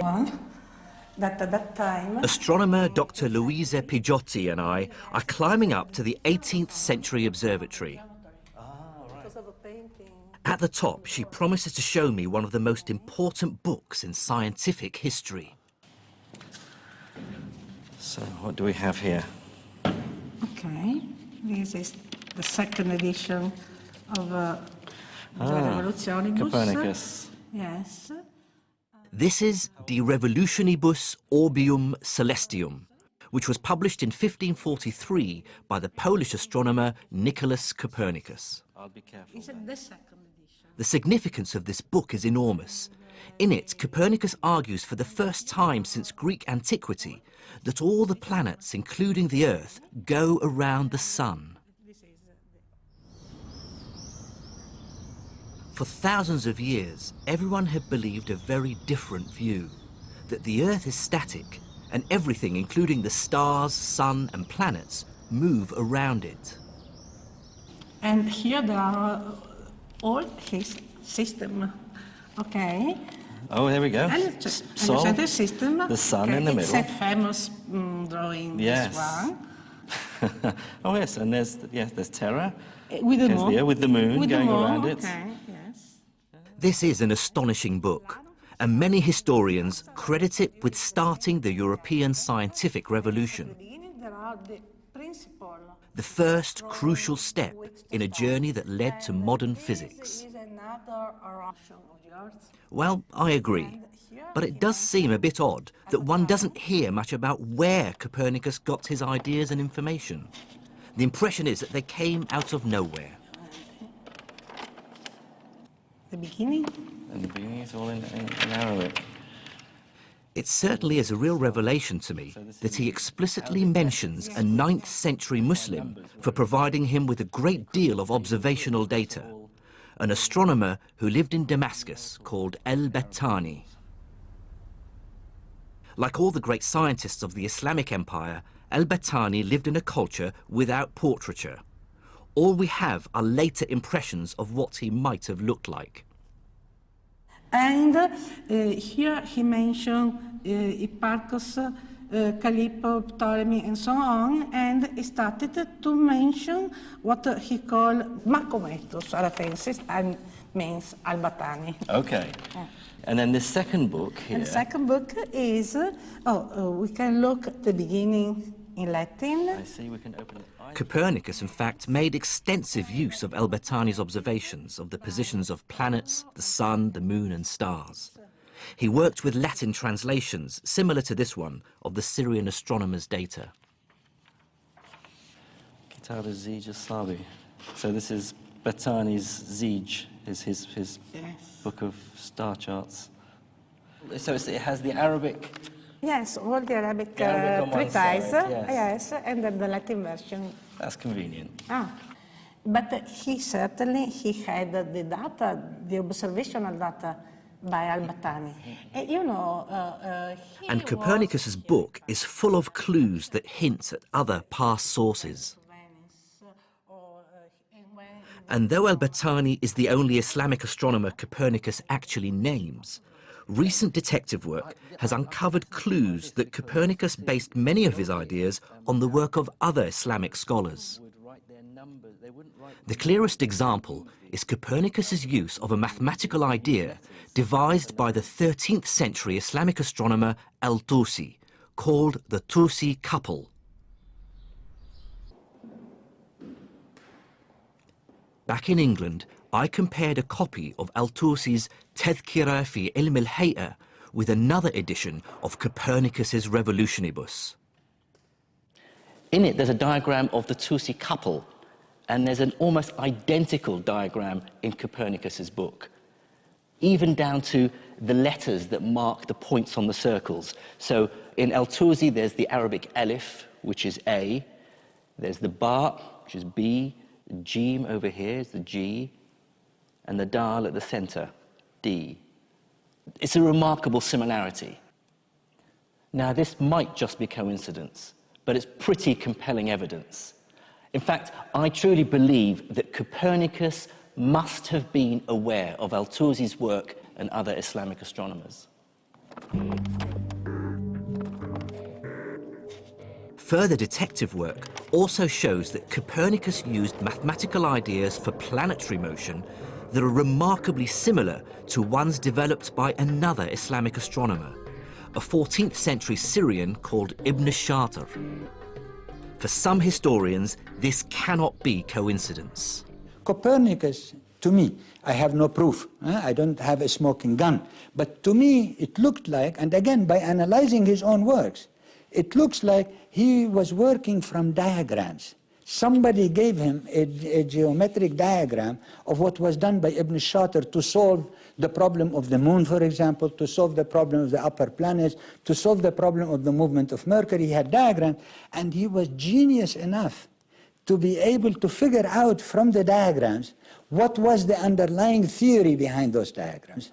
one that at that time... Astronomer Dr. Luisa Pigiotti and I are climbing up to the 18th century observatory. At the top, she promises to show me one of the most important books in scientific history. So, what do we have here? Okay, this is the second edition of the revolutionibus. Copernicus. Yes. This is De Revolutionibus Orbium Coelestium, which was published in 1543 by the Polish astronomer Nicolaus Copernicus. I'll be careful. Is it the second edition? The significance of this book is enormous. In it, Copernicus argues for the first time since Greek antiquity that all the planets, including the Earth, go around the Sun. For thousands of years, everyone had believed a very different view, that the Earth is static and everything, including the stars, sun and planets, move around it. And here there are all his system. Okay. Oh, there we go. And Sol, the system. the sun okay. in the It's middle. a famous drawing. Yes. This one. Oh yes, and there's Terra. With the There's moon. with the moon With going the moon. around it. Okay. Yes. This is an astonishing book, and many historians credit it with starting the European scientific revolution. The first crucial step in a journey that led to modern physics. Well, I agree, but it does seem a bit odd that one doesn't hear much about where Copernicus got his ideas and information. The impression is that they came out of nowhere. The beginning? And the beginning is all in Arabic. It certainly is a real revelation to me that he explicitly mentions a 9th century Muslim for providing him with a great deal of observational data, an astronomer who lived in Damascus called al-Battani. Like all the great scientists of the Islamic Empire, al-Battani lived in a culture without portraiture. All we have are later impressions of what he might have looked like. And here he mentioned Hipparchus, Calippo, Ptolemy, and so on, and he started to mention what he called Macometus Aratensis, and means al-Battani. Okay. And then the second book here. And the second book is, we can look at the beginning in Latin. I see, we can open it. Copernicus, in fact, made extensive use of al-Battani's observations of the positions of planets, the sun, the moon and stars. He worked with Latin translations, similar to this one, of the Syrian astronomers' data. Kitab al-Zij al-Sabi. So this is Battani's Zij, is his Yes. book of star charts. So it has the Arabic. Yes, all the Arabic Arabic on one treatise, side, yes. yes, and then the Latin version. That's convenient. But he had the data, the observational data by al-Battani. You know, And Copernicus's book is full of clues that hint at other past sources. And though al-Battani is the only Islamic astronomer Copernicus actually names, recent detective work has uncovered clues that Copernicus based many of his ideas on the work of other Islamic scholars. The clearest example is Copernicus's use of a mathematical idea devised by the 13th century Islamic astronomer al-Tusi, called the Tusi couple. Back in England, I compared a copy of al-Tusi's Tadhkira fi Ilm al-Hay'a with another edition of Copernicus's Revolutionibus. In it, there's a diagram of the Tusi couple, and there's an almost identical diagram in Copernicus's book, even down to the letters that mark the points on the circles. So in al-Tusi, there's the Arabic alif, which is A, there's the ba, which is B, the Jim over here is the G, and the Dal at the center, D. It's a remarkable similarity. Now, this might just be coincidence, but it's pretty compelling evidence. In fact, I truly believe that Copernicus must have been aware of al-Tusi's work and other Islamic astronomers. Further detective work also shows that Copernicus used mathematical ideas for planetary motion that are remarkably similar to ones developed by another Islamic astronomer, a 14th century Syrian called Ibn Shatir. For some historians, this cannot be coincidence. Copernicus, to me, I have no proof. I don't have a smoking gun. But to me, it looked like, and again, by analyzing his own works, it looks like he was working from diagrams. Somebody gave him a geometric diagram of what was done by Ibn Shatir to solve the problem of the moon, for example, to solve the problem of the upper planets, to solve the problem of the movement of Mercury. He had diagrams, and he was genius enough to be able to figure out from the diagrams what was the underlying theory behind those diagrams.